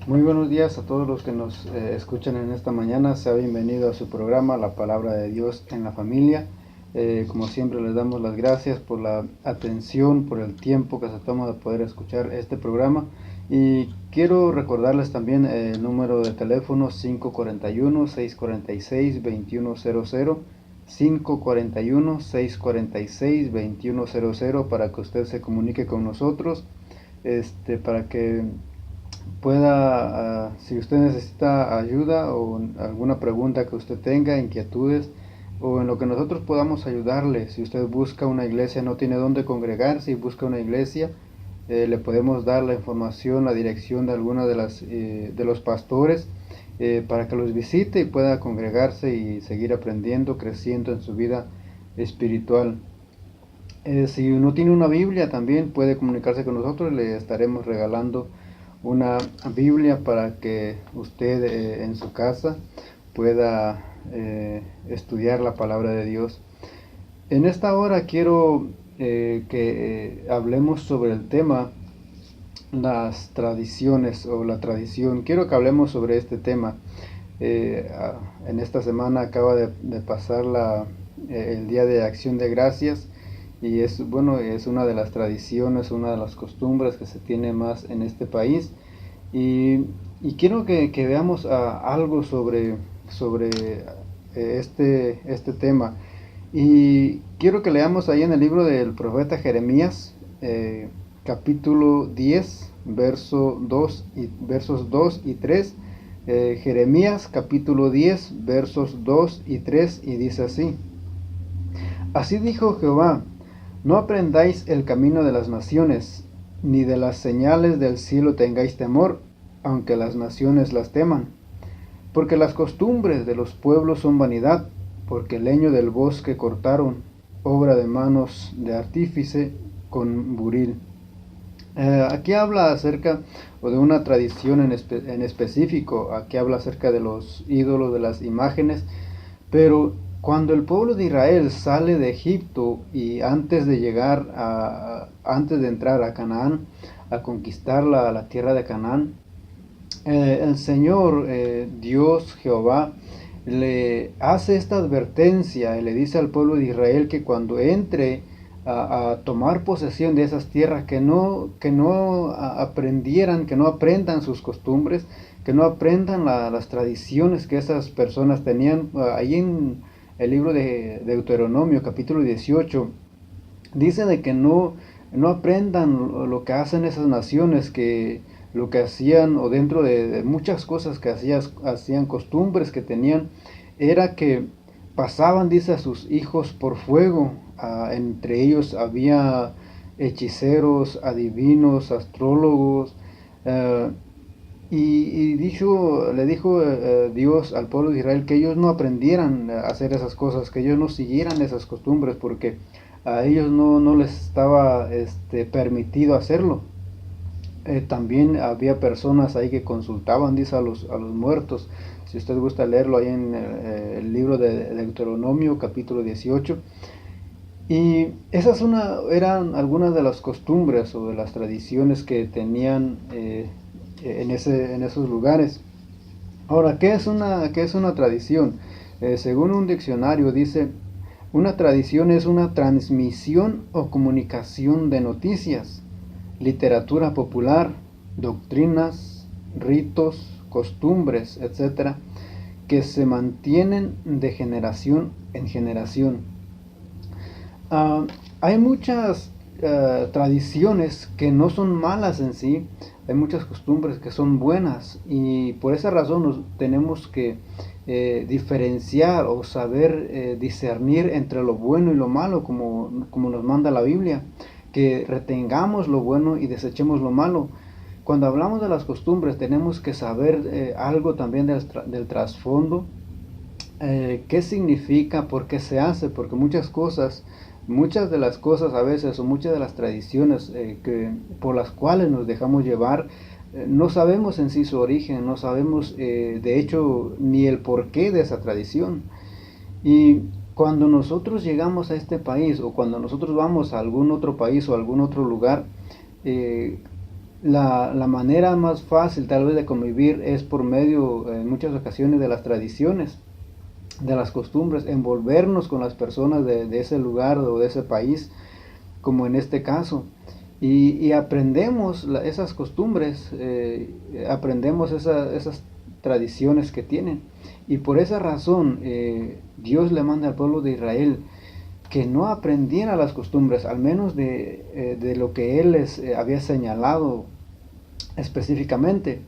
Muy buenos días a todos los que nos escuchan en esta mañana. Sea bienvenido a su programa La Palabra de Dios en la Familia. Como siempre les damos las gracias por la atención, por el tiempo que se toma de poder escuchar este programa. Y quiero recordarles también el número de teléfono 541-646-2100. 541-646-2100 para que usted se comunique con nosotros, para que pueda, si usted necesita ayuda o alguna pregunta que usted tenga, inquietudes, o en lo que nosotros podamos ayudarle. Si usted busca una iglesia, no tiene dónde congregarse y busca una iglesia, le podemos dar la información, la dirección de alguna de los pastores, para que los visite y pueda congregarse y seguir aprendiendo, creciendo en su vida espiritual. Si no tiene una Biblia, también puede comunicarse con nosotros. Le estaremos regalando una Biblia para que usted en su casa pueda estudiar la palabra de Dios. En esta hora quiero que hablemos sobre el tema las tradiciones o la tradición. Quiero que hablemos sobre este tema. En esta semana acaba de pasar el Día de Acción de Gracias, y es una de las tradiciones, una de las costumbres que se tiene más en este país. Y quiero que veamos algo sobre este tema. Y quiero que leamos ahí en el libro del profeta Jeremías, capítulo 10, versos 2 y 3. Jeremías capítulo 10, versos 2 y 3, y dice así: Así dijo Jehová: No aprendáis el camino de las naciones, ni de las señales del cielo tengáis temor, aunque las naciones las teman. Porque las costumbres de los pueblos son vanidad, porque el leño del bosque cortaron, obra de manos de artífice con buril. Aquí habla acerca de una tradición en específico. Aquí habla acerca de los ídolos, de las imágenes. Pero cuando el pueblo de Israel sale de Egipto y antes de entrar a Canaán, a conquistar la tierra de Canaán, el Señor, Dios, Jehová, le hace esta advertencia y le dice al pueblo de Israel que cuando entre a tomar posesión de esas tierras, que no aprendieran, que no aprendan sus costumbres, que no aprendan las tradiciones que esas personas tenían. Ahí en el libro de Deuteronomio, capítulo 18, dice de que no aprendan lo que hacen esas naciones, que lo que hacían, o dentro de muchas cosas que hacían, costumbres que tenían, era que pasaban, dice, a sus hijos por fuego. Entre ellos había hechiceros, adivinos, astrólogos, le dijo Dios al pueblo de Israel que ellos no aprendieran a hacer esas cosas, que ellos no siguieran esas costumbres, porque a ellos no les estaba permitido hacerlo. También había personas ahí que consultaban, dice, a los muertos. Si usted gusta leerlo ahí en el libro de Deuteronomio, capítulo 18. Y esas eran algunas de las costumbres o de las tradiciones que tenían en esos lugares. Ahora, ¿qué es una tradición? Según un diccionario dice: una tradición es una transmisión o comunicación de noticias, literatura popular, doctrinas, ritos, costumbres, etcétera, que se mantienen de generación en generación. Hay muchas tradiciones que no son malas en sí. Hay muchas costumbres que son buenas, y por esa razón tenemos que diferenciar o saber discernir entre lo bueno y lo malo, como nos manda la Biblia, que retengamos lo bueno y desechemos lo malo. Cuando hablamos de las costumbres, tenemos que saber algo también del trasfondo, qué significa, por qué se hace, porque muchas de las cosas a veces, o muchas de las tradiciones por las cuales nos dejamos llevar, no sabemos en sí su origen, no sabemos de hecho ni el porqué de esa tradición. Y cuando nosotros llegamos a este país, o cuando nosotros vamos a algún otro país o algún otro lugar, la manera más fácil tal vez de convivir es por medio, en muchas ocasiones, de las tradiciones, de las costumbres, envolvernos con las personas de ese lugar o de ese país, como en este caso. Y aprendemos esas costumbres, aprendemos esas tradiciones que tienen. Y por esa razón Dios le manda al pueblo de Israel que no aprendiera las costumbres, al menos de lo que Él les había señalado específicamente.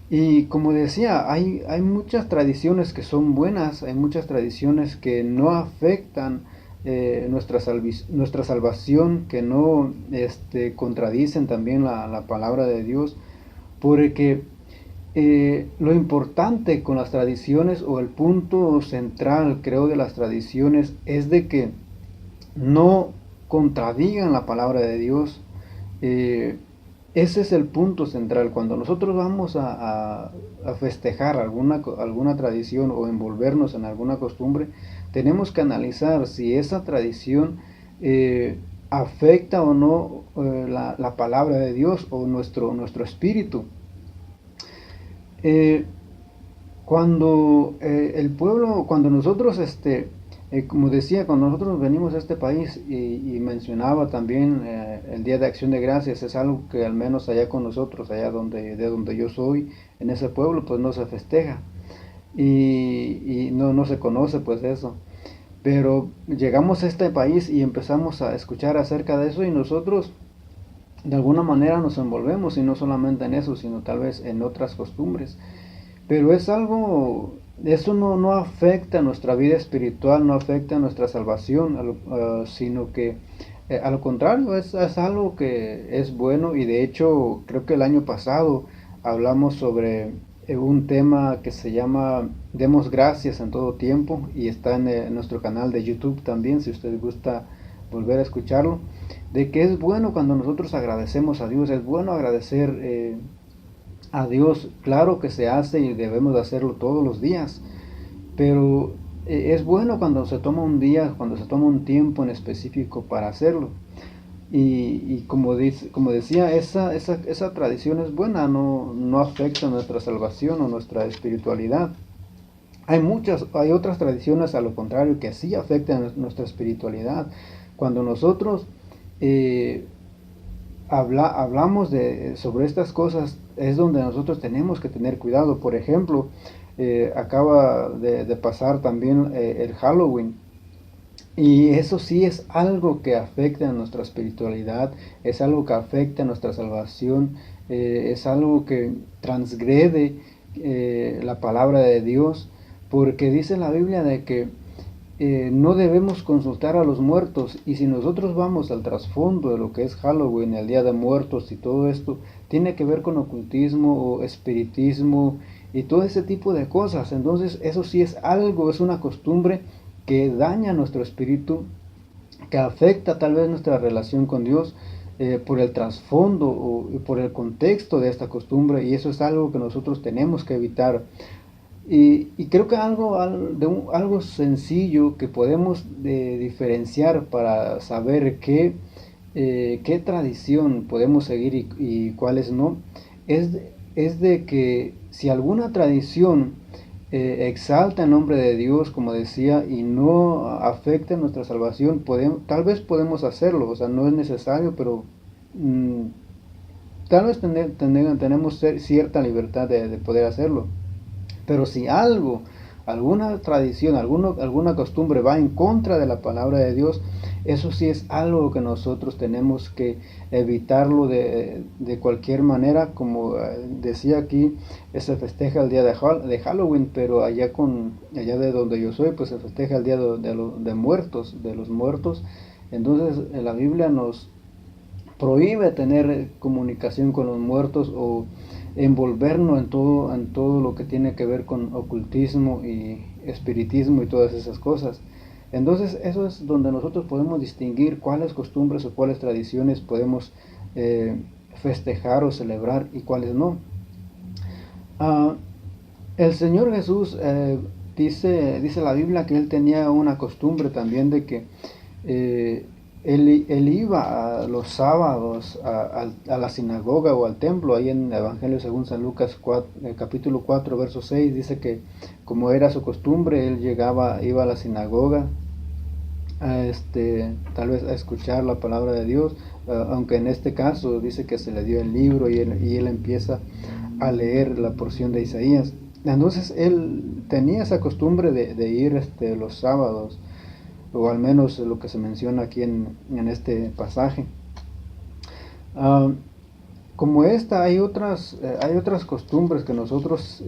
Y como decía, hay muchas tradiciones que son buenas, hay muchas tradiciones que no afectan nuestra salvación, que no contradicen también la palabra de Dios, porque lo importante con las tradiciones, o el punto central creo de las tradiciones, es de que no contradigan la palabra de Dios. Eh, Ese es el punto central. Cuando nosotros vamos a festejar alguna tradición o envolvernos en alguna costumbre, tenemos que analizar si esa tradición afecta o no la palabra de Dios o nuestro espíritu. Eh, el pueblo, cuando nosotros, como decía, cuando nosotros venimos a este país y mencionaba también el Día de Acción de Gracias, es algo que al menos allá con nosotros, allá de donde yo soy, en ese pueblo, pues no se festeja y no se conoce pues eso. Pero llegamos a este país y empezamos a escuchar acerca de eso y nosotros de alguna manera nos envolvemos, y no solamente en eso, sino tal vez en otras costumbres. Pero es algo, eso no afecta nuestra vida espiritual, no afecta nuestra salvación, sino que a lo contrario, es algo que es bueno. Y de hecho creo que el año pasado hablamos sobre un tema que se llama Demos gracias en todo tiempo, y está en nuestro canal de YouTube también, si usted gusta volver a escucharlo, de que es bueno cuando nosotros agradecemos a Dios, es bueno agradecer a Dios, claro que se hace y debemos de hacerlo todos los días, pero es bueno cuando se toma un día, cuando se toma un tiempo en específico para hacerlo. Y como decía, esa tradición es buena, no afecta nuestra salvación o nuestra espiritualidad. Hay otras tradiciones a lo contrario que sí afectan nuestra espiritualidad. Cuando nosotros eh, hablamos sobre estas cosas, es donde nosotros tenemos que tener cuidado. Por ejemplo, acaba de pasar también el Halloween. Y eso sí es algo que afecta a nuestra espiritualidad, es algo que afecta a nuestra salvación, es algo que transgrede la palabra de Dios, porque dice la Biblia de que no debemos consultar a los muertos. Y si nosotros vamos al trasfondo de lo que es Halloween, el Día de Muertos y todo esto, tiene que ver con ocultismo o espiritismo y todo ese tipo de cosas. Entonces eso sí es algo, es una costumbre que daña nuestro espíritu, que afecta tal vez nuestra relación con Dios, por el trasfondo o por el contexto de esta costumbre, y eso es algo que nosotros tenemos que evitar. Y creo que algo sencillo que podemos diferenciar para saber qué tradición podemos seguir y cuáles no, es de que si alguna tradición exalta el nombre de Dios, como decía, y no afecta nuestra salvación, tal vez podemos hacerlo. O sea, no es necesario, pero mm, tal vez tenemos cierta libertad de poder hacerlo. Pero si alguna tradición, alguna costumbre va en contra de la palabra de Dios, eso sí es algo que nosotros tenemos que evitarlo de cualquier manera. Como decía aquí, se festeja el día de Halloween, pero allá de donde yo soy, pues se festeja el día de muertos, de los muertos. Entonces la Biblia nos prohíbe tener comunicación con los muertos o envolvernos en todo lo que tiene que ver con ocultismo y espiritismo y todas esas cosas. Entonces eso es donde nosotros podemos distinguir cuáles costumbres o cuáles tradiciones podemos festejar o celebrar y cuáles no. Uh, el Señor Jesús dice la Biblia que Él tenía una costumbre también de que él iba a los sábados a la sinagoga o al templo. Ahí en el Evangelio según San Lucas 4, capítulo 4, verso 6, dice que como era su costumbre, él iba a la sinagoga tal vez a escuchar la palabra de Dios, aunque en este caso dice que se le dio el libro y él empieza a leer la porción de Isaías. Entonces él tenía esa costumbre de ir los sábados, o al menos lo que se menciona aquí en este pasaje. Ah, Como esta, hay otras costumbres que nosotros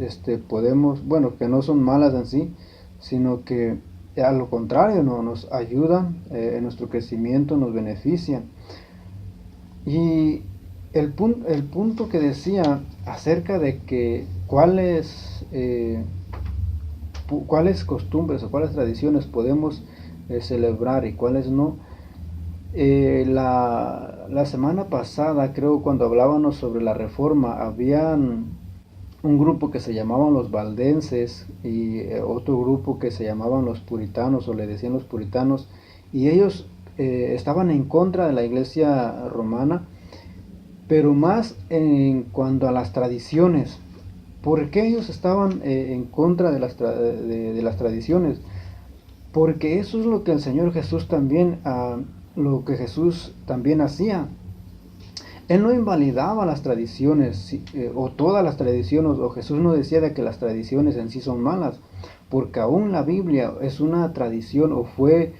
podemos, bueno, que no son malas en sí, sino que a lo contrario, no, nos ayudan en nuestro crecimiento, nos benefician. Y el punto que decía acerca de que cuáles costumbres o cuáles tradiciones podemos celebrar y cuáles no. La semana pasada, creo, cuando hablábamos sobre la reforma, habían un grupo que se llamaban los valdenses y otro grupo que se llamaban los puritanos o le decían los puritanos, y ellos estaban en contra de la iglesia romana, pero más en cuanto a las tradiciones. ¿Por qué ellos estaban en contra de de las tradiciones? Porque eso es lo que el Señor Jesús también, lo que Jesús también hacía. Él no invalidaba las tradiciones o todas las tradiciones, o Jesús no decía de que las tradiciones en sí son malas, porque aún la Biblia es una tradición o fue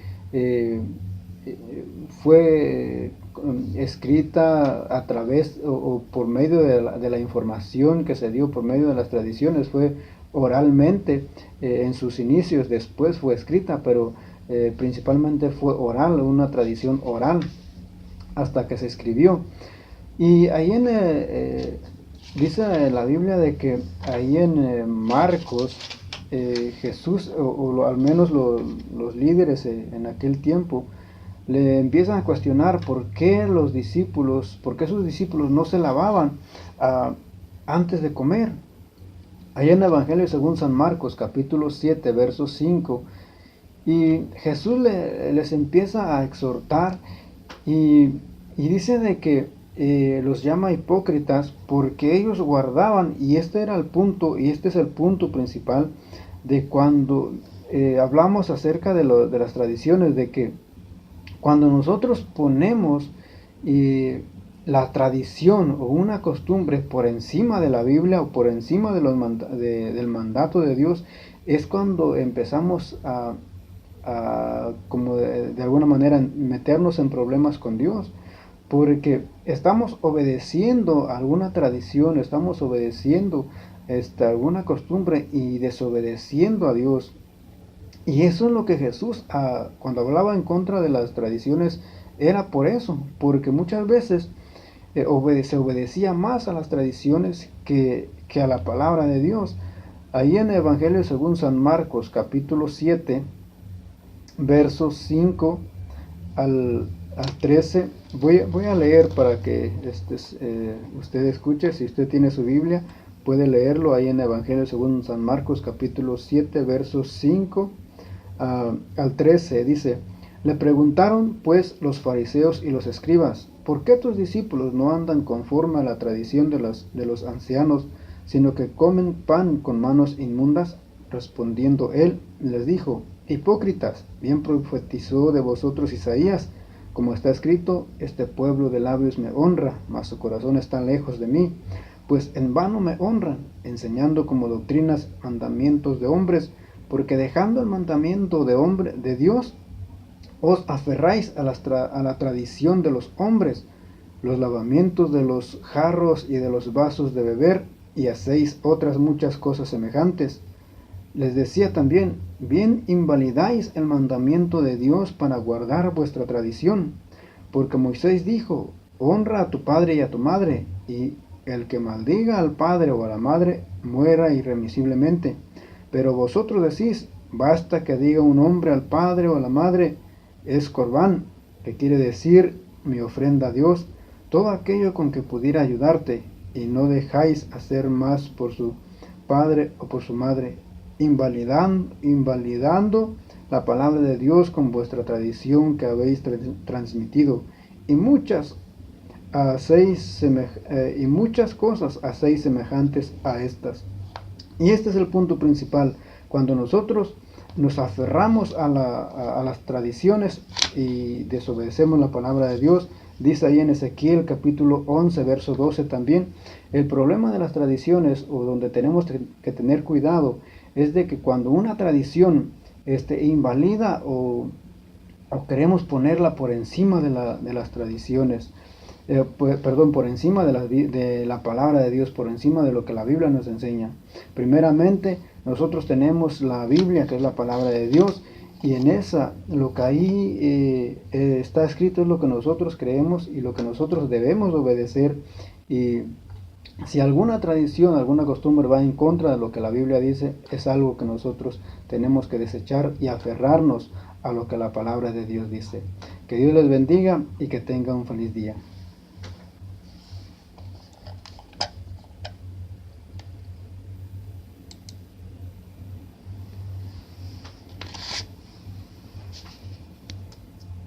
escrita a través o por medio de la información que se dio por medio de las tradiciones, fue oralmente en sus inicios, después fue escrita, pero principalmente fue oral, una tradición oral, hasta que se escribió. Y ahí dice la Biblia de que ahí en Marcos, Jesús, al menos los líderes en aquel tiempo, le empiezan a cuestionar por qué sus discípulos no se lavaban antes de comer. Allá en el Evangelio según San Marcos, capítulo 7, verso 5, y Jesús les empieza a exhortar y dice de que los llama hipócritas porque ellos guardaban, y este era el punto, y este es el punto principal de cuando hablamos acerca de las tradiciones, de que cuando nosotros ponemos la tradición o una costumbre por encima de la Biblia o por encima del mandato de Dios, es cuando empezamos como de alguna manera meternos en problemas con Dios, porque estamos obedeciendo alguna tradición, estamos obedeciendo alguna costumbre y desobedeciendo a Dios. Y eso es lo que Jesús, cuando hablaba en contra de las tradiciones, era por eso, porque muchas veces se obedecía más a las tradiciones que a la palabra de Dios. Ahí en el Evangelio según San Marcos, capítulo 7, versos 5 al 13, voy a leer para que usted escuche. Si usted tiene su Biblia, puede leerlo ahí en el Evangelio según San Marcos, capítulo 7, versos 5 al 13, dice: le preguntaron pues los fariseos y los escribas: ¿por qué tus discípulos no andan conforme a la tradición de los ancianos, sino que comen pan con manos inmundas? Respondiendo él, les dijo: hipócritas, bien profetizó de vosotros Isaías, como está escrito: este pueblo de labios me honra, mas su corazón está lejos de mí, pues en vano me honran, enseñando como doctrinas mandamientos de hombres, porque dejando el mandamiento de Dios, os aferráis a la tradición de los hombres, los lavamientos de los jarros y de los vasos de beber, y hacéis otras muchas cosas semejantes. Les decía también: bien invalidáis el mandamiento de Dios para guardar vuestra tradición, porque Moisés dijo: honra a tu padre y a tu madre, y el que maldiga al padre o a la madre muera irremisiblemente. Pero vosotros decís: basta que diga un hombre al padre o a la madre, es corbán, que quiere decir mi ofrenda a Dios, todo aquello con que pudiera ayudarte, y no dejáis hacer más por su padre o por su madre, invalidando la palabra de Dios con vuestra tradición que habéis transmitido, y y muchas cosas hacéis semejantes a estas. Y este es el punto principal. Cuando nosotros nos aferramos a las tradiciones y desobedecemos la palabra de Dios, dice ahí en Ezequiel capítulo 11, verso 12 también, el problema de las tradiciones, o donde tenemos que tener cuidado, es de que cuando una tradición invalida o queremos ponerla por encima de las tradiciones, por encima de la palabra de Dios, por encima de lo que la Biblia nos enseña. Primeramente, nosotros tenemos la Biblia, que es la palabra de Dios, y en esa, lo que ahí está escrito es lo que nosotros creemos y lo que nosotros debemos obedecer. Y si alguna tradición, alguna costumbre va en contra de lo que la Biblia dice, es algo que nosotros tenemos que desechar y aferrarnos a lo que la palabra de Dios dice. Que Dios les bendiga y que tengan un feliz día.